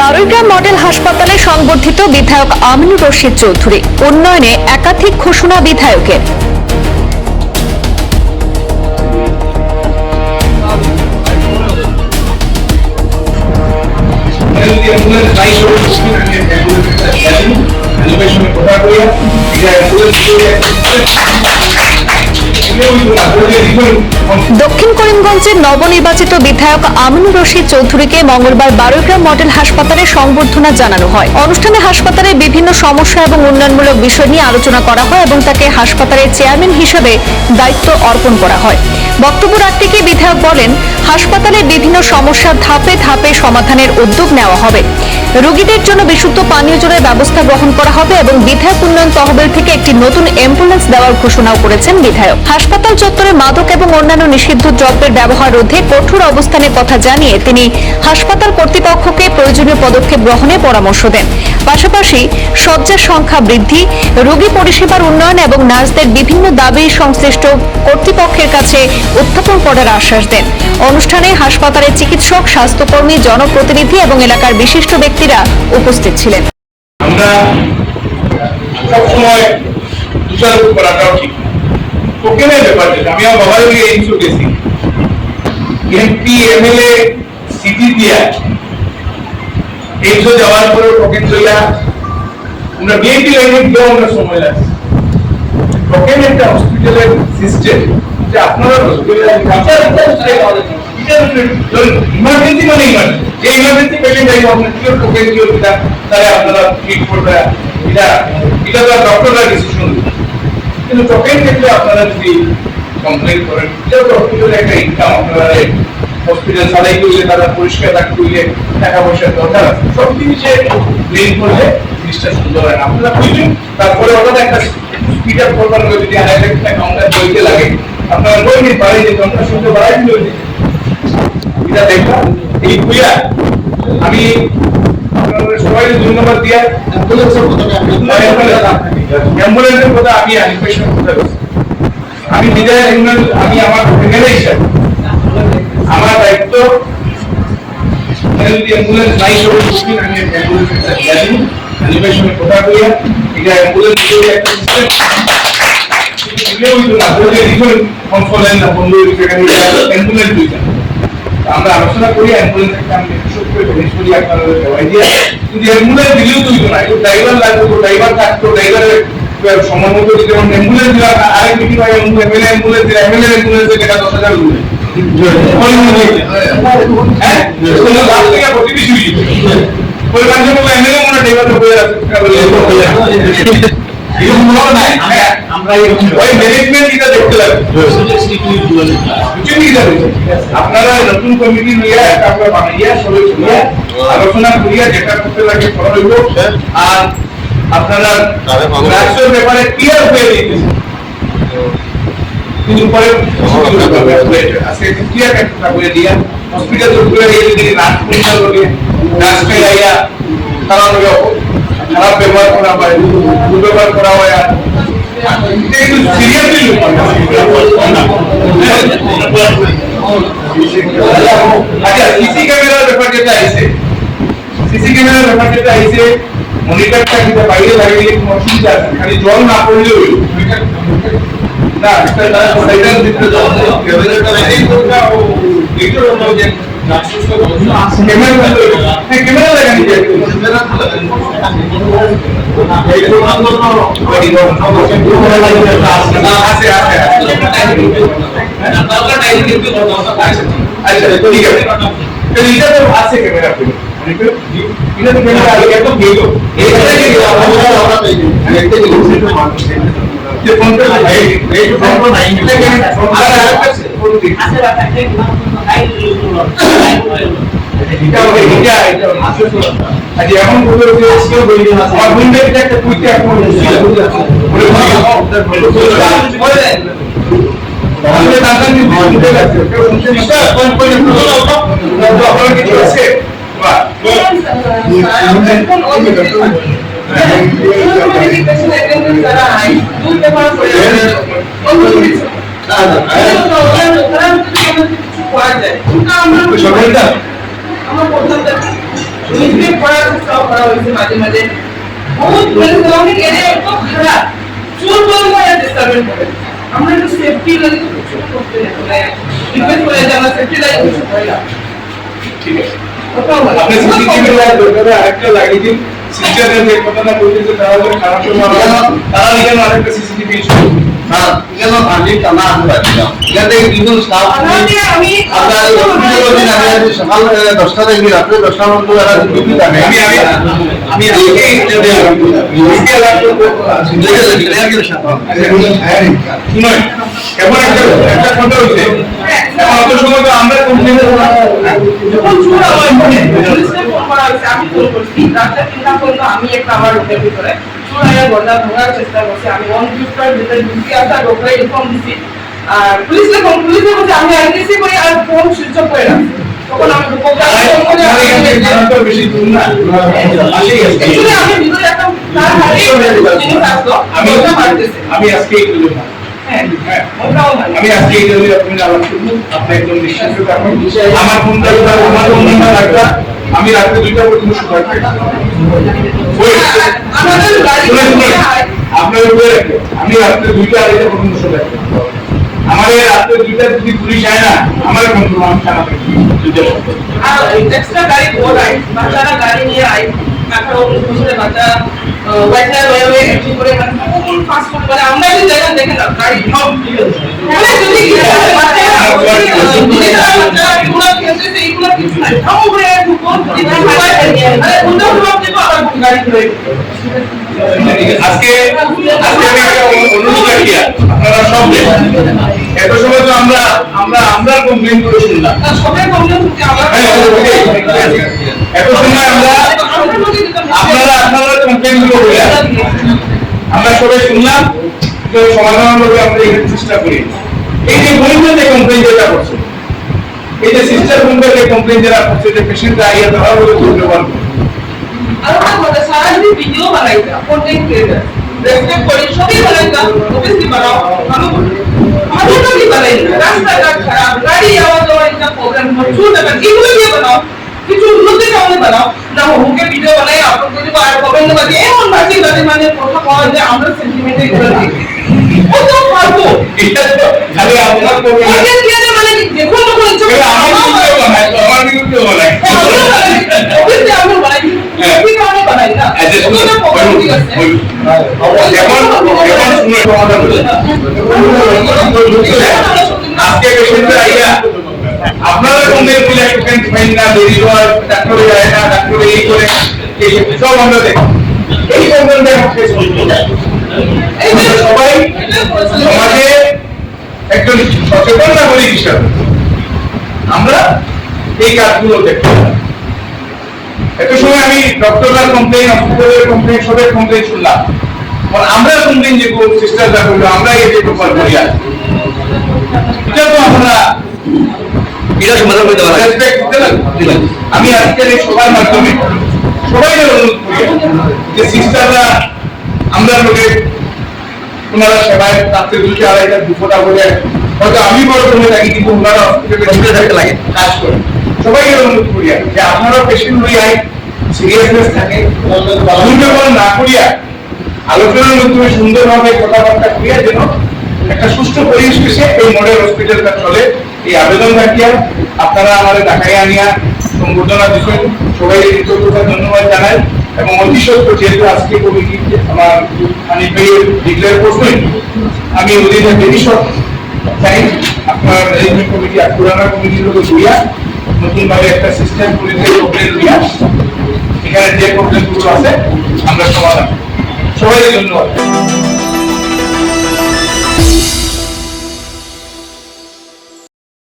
Baruigram model হাসপাতালে সংবর্ধিত বিধায়ক আমিনুর রশিদ চৌধুরী। উন্নয়নে একাধিক ঘোষণা বিধায়কের। দক্ষিণ করিমগঞ্জের নবনির্বাচিত বিধায়ক আমিনুর রশিদ চৌধুরীকে মঙ্গলবার বারুইগ্রাম মডেল হাসপাতালে সংবর্ধনা জানানো হয়। অনুষ্ঠানে হাসপাতালের বিভিন্ন সমস্যা এবং উন্নয়নমূলক বিষয় নিয়ে আলোচনা করা হয় এবং তাকে হাসপাতালের চেয়ারম্যান হিসেবে দায়িত্ব অর্পণ করা হয়। বক্তব্য রাখতে গিয়ে বিধায়ক বলেন, হাসপাতালের বিভিন্ন সমস্যার ধাপে ধাপে সমাধানের উদ্যোগ নেওয়া হবে। রোগীদের জন্য বিশুদ্ধ পানীয় জলের ব্যবস্থা গ্রহণ করা হবে এবং বিধায়ক উন্নয়ন তহবিল থেকে একটি নতুন অ্যাম্বুলেন্স দেওয়ার ঘোষণাও করেছেন বিধায়ক। হাসপাতাল চত্বরে মাদক এবং অন্যান্য নিষিদ্ধ দ্রব্যের ব্যবহার রোধে কঠোর অবস্থানের কথা জানিয়ে তিনি হাসপাতাল কর্তৃপক্ষকে প্রয়োজনীয় পদক্ষেপ গ্রহণের পরামর্শ দেন। পাশাপাশি শয্যার সংখ্যা বৃদ্ধি, রোগী পরিষেবার উন্নয়ন এবং নার্সদের বিভিন্ন দাবি সংশ্লিষ্ট কর্তৃপক্ষের কাছে উত্থাপন করার আশ্বাস দেন। অনুষ্ঠানে হাসপাতালের চিকিৎসক, স্বাস্থ্যকর্মী, জনপ্রতিনিধি এবং এলাকার বিশিষ্ট ব্যক্তিরা উপস্থিত ছিলেন। আমরা সবসময় দোষারোপ করাটাও ঠিক না। টোকেনের ব্যাপার যেটা, আমি আমার বাবার দিকে এইমসও গেছি, এমপি এমএলএ সিটি দিয়া এইমসও যাওয়ার পরে টোকেন লইয়া আমরা বিএনপি লাইনে গিয়েও আমরা সময় লাগছে। টোকেন একটা হসপিটালের সিস্টেম যে আপনারা ইমার্জেন্সি মানে ইমার্জেন্সি, যে ইমার্জেন্সি পেশেন্ট যাই আপনার কি টোকেন দিও কিনা, তাহলে আপনারা ট্রিট করবে, এটা তো ডক্টররা ডিসিশন নেবে। কিন্তু টোকেন ক্ষেত্রে আপনারা যদি কমপ্লেন করেন, এটা তো হসপিটালে একটা ইনকাম, আপনারা হসপিটাল চালাই করলে, তারা পরিষ্কার রাখতে হইলে টাকা পয়সার দরকার আছে। সব জিনিসে ব্লেম করলে জিনিসটা সুন্দর হয় না। আপনারা বুঝবেন, তারপরে ওটা একটা স্পিড আপ করবার যদি আরেকটা কাউন্টার বইতে লাগে, আপনারা বইতে পারে যে কাউন্টার শুনতে বাড়াই দিল, এটা দেখলাম। এই বুঝা আমি আপনাদের সবাই ধন্যবাদ দিয়া অ্যাম্বুলেন্সের কথা আমি আনিমেশন করতে পারছি। আমি নিজে আমি আমার ফ্যামিলি হিসাবে আমার দায়িত্ব, যদি অ্যাম্বুলেন্স নাই সব বুঝবেন, আমি অ্যাম্বুলেন্সের জানি আনিমেশনের কথা কইয়া এটা অ্যাম্বুলেন্স একটা সিস্টেম আমরা আলোচনা করি। অ্যাম্বুলেন্স একটা আমি আপনাদের দেওয়াই দিয়ে যদি অ্যাম্বুলেন্স দিলেও তুইতো না, ড্রাইভার লাগতো, ড্রাইভার থাকতো, ড্রাইভারের সময় মতো দিতে পারেন। অ্যাম্বুলেন্স দিলাম আরেক মিটিং হয়, এমএলএ অ্যাম্বুলেন্স দিলে এমএলএ অ্যাম্বুলেন্সের টাকা 10,000 দিলে প্রতিবেশী ওই মানুষের মতো এমএলএ মনে ড্রাইভারটা বলে আপনারা নতুন কমিটি লইয়া বানাইয়া সবাই আলোচনা করিয়া যেটা করতে লাগে করা হইব। আর আপনারা রাষ্ট্রের ব্যাপারে ক্লিয়ার হয়ে দিতেছেন, কিন্তু পরে আজকে ক্লিয়ার একটা করে দিয়া হসপিটাল যদি নাচ পরীক্ষা করে নাচকে যাইয়া তারা খারাপ ব্যবহার করা হয়, দুর্ব্যবহার করা হয়। আর সিরিয়াসলি আচ্ছা, সিসি ক্যামেরার ব্যাপার যেটা আইছে, সিসি ক্যামেরার ব্যাপার যেটা আইছে, মনিটরটা কিন্তু বাইরে লাগিয়ে কোনো অসুবিধা আছে, খালি জল না পড়লেও না সাইডের ভিতরে জল ক্যামেরাটা রেডি করতে ও ভিডিও যে ক্যামেরা লাগানি যায়, ক্যামেরা আছে আচ্ছা ঠিক আছে, এটা তো আছে ক্যামেরা এটা তো ক্যামেরা আগে তো গেল যে ফোন করে এই ফোন নাই এখন একটা কুইতে কিছু আছে নিউজপেপার পড়ার চেষ্টাও করা হয়েছে মাঝে মাঝে বহুত মানে সারাউন্ডিং এরিয়া এত খারাপ চোর বলে মানে ডিস্টার্বেন্স করে আমরা একটু সেফটি লাগে কিছু করতে মানে রিকোয়েস্ট করে যে আমরা সেফটি লাগে কিছু করি না ঠিক আছে আপনি সিসিটিভি দরকারে আরেকটা লাগিয়ে দিন সিস্টারের যে কথাটা বলতেছে তারা যদি খারাপ সময় তারা লিখেন আরেকটা সিসিটিভি ইস্যু না কেন আমি টানা আনতে পারছিলাম এখান থেকে দুজন স্টাফ আমাদের আমি আপনার আমি সকাল 10টা থেকে রাত্রে 10টা পর্যন্ত এরা ডিউটি থাকে আমি আজকে শুনুন কেমন একটা কথা হচ্ছে এখন অত সময় তো আমরা কমপ্লেন যখন চোর আমার পুলিশকে ফোন করা হয়েছে আমি ফোন করছি রাস্তা চিন্তা করলো আমি একটা আমার রুমের ভিতরে চোর আয়া দরজা ভাঙার চেষ্টা করছে আমি অন ডিউটির ভিতরে ঢুকি আসা ডক্টরে ইনফর্ম দিছি আর পুলিশে বলছে আমি আইডিসি করে আর ফোন সুইচ অফ করে রাখছি তখন আমি ফোন করে বেশি দূর না Actually, আমি ভিতরে একটা তার হাতে জিনিস আসলো আমি ওটা মারতেছে আমি আজকে এই করলাম হ্যাঁ ওটাও ভালো আমি আজকে এই জন্য আপনি আলাপ করবো আপনি একদম নিশ্চিন্ত থাকুন আমার ফোনটা আমার ফোন নাম্বার রাখবা আমি রাত্রে 2টা পর্যন্ত সময় পাই আমাদের গাড়ি আপনার উপরে রাখবে আমি রাত্রে 2টা 2:30 পর্যন্ত সময় পাই আমার এই রাত্রে 2টা যদি পুলিশ আয় না আমার ফোন করবো আমি থানা থেকে 2টা আর এক্সট্রা গাড়ি বহুত আই বাচ্চারা গাড়ি নিয়ে আই 18-19 বছরের বাচ্চা ওয়াইটার ওয়ে এন্ট্রি করে মানে কোন ফাস্ট ফুড মানে আমরা যে জায়গা দেখে না গাড়ি সব মানে যদি বাচ্চারা এগুলো খেলতেছে এগুলো কিছু নাই থামো করে কোন মানে কোনটা প্রভাব দেবো আবার গাড়ি ধরে আজকে আমি একটা অনুরোধ রাখি আপনারা সব এত সময় তো আমরা কমপ্লেন করে শুনলাম সবাই কমপ্লেন করতে আমরা এত সময় আপনারা কমপ্লেন গুলো বললেন আমরা সবাই শুনলাম যে সমাধান করতে আমরা এখানে চেষ্টা করি এই যে গরিবের যে কমপ্লেন যেটা করছে এই যে সিস্টার বোনদের যে কমপ্লেন যারা করছে যে পেশেন্টরা আইয়া ধরা বলে ব্যবহার করে আর ওটা কথা সারা যদি ভিডিও বানাইতা কন্টেন্ট ক্রিয়েটর রেসপেক্ট করি সবই বানাইতা অবভিয়াসলি বানাও ভালো আমাদের তো কি বানাই রাস্তাঘাট খারাপ গাড়ি আওয়াজ হওয়ার একটা প্রবলেম প্রচুর ব্যাপার এগুলো দিয়ে বানাও কিছু উন্নতি কারণে বানাও না হুকে ভিডিও বানাই আপলোড করে দিব আর কমেন্ট বাজে এমন বাজে বাজে মানে কথা বলা যে আমরা সেন্টিমেন্টে এগুলো দেখি ও তো ফালতু এটা তো খালি আপনার করবে কন্টেন্ট ক্রিয়েটর মানে কি দেখুন তো ইচ্ছা করে আমার বিরুদ্ধে বানায় অবভিয়াসলি আমরা বানাই কি কারণে বানাই না ওটা প্রবলেম ঠিক আছে আজকে পেশেন্টরা আইয়া আপনারা কমপ্লেন দিলে পেশেন্ট ফাইন না দেরি হয় ডাক্তারে যায় না ডাক্তারে এই করে এই সব আমরা দেখি এই কমপ্লেনটা সবাই সমাজে একজন সচেতন নাগরিক হিসাবে আমরা এই কাজগুলো দেখতে পারি এত সময় আমি ডক্টররা কমপ্লেন হসপিটালের কমপ্লেন সবের কমপ্লেন শুনলাম আমরা কমপ্লেন যে সিস্টাররা করলো আমরা এই যে প্রপার করি এটা তো আমরা এটা সমাধান করতে পারবেন রেসপেক্ট দিতে আমি আজকের এই সবার মাধ্যমে সবাইকে অনুরোধ করি যে সিস্টাররা আমরা লোকে ওনারা সেবায় রাত্রে 2টা 2:30 দুপুরটা বলে হয়তো আমি বড় করে থাকি কিন্তু ওনারা হসপিটালে থাকতে লাগে কাজ করে সবাইকে অনুরোধ করি যে আপনারা পেশেন্ট লইয়া সিরিয়াসনেস থাকে দুর্ব্যবহার না করিয়া আলোচনার মাধ্যমে সুন্দরভাবে কথাবার্তা করিয়া যেন একটা সুস্থ পরিবেশে এই মডেল হসপিটালটা চলে এই আবেদন রাখিয়া আপনারা আমাদের ঢাকায় আনিয়া সংবর্ধনা দিচ্ছেন সবাই কৃতজ্ঞতা ধন্যবাদ জানাই এবং অতি সত্য যেহেতু আজকে কমিটি আমার মানে ডিক্লেয়ার করবেন আমি ওদের ভবিষ্যৎ চাই আপনার এই কমিটি পুরানা কমিটির লোক দিয়া নতুন ভাবে একটা সিস্টেম করে প্রবলেম দিয়া এখানে যে প্রবলেমগুলো আছে আমরা সমাধান সবাই ধন্যবাদ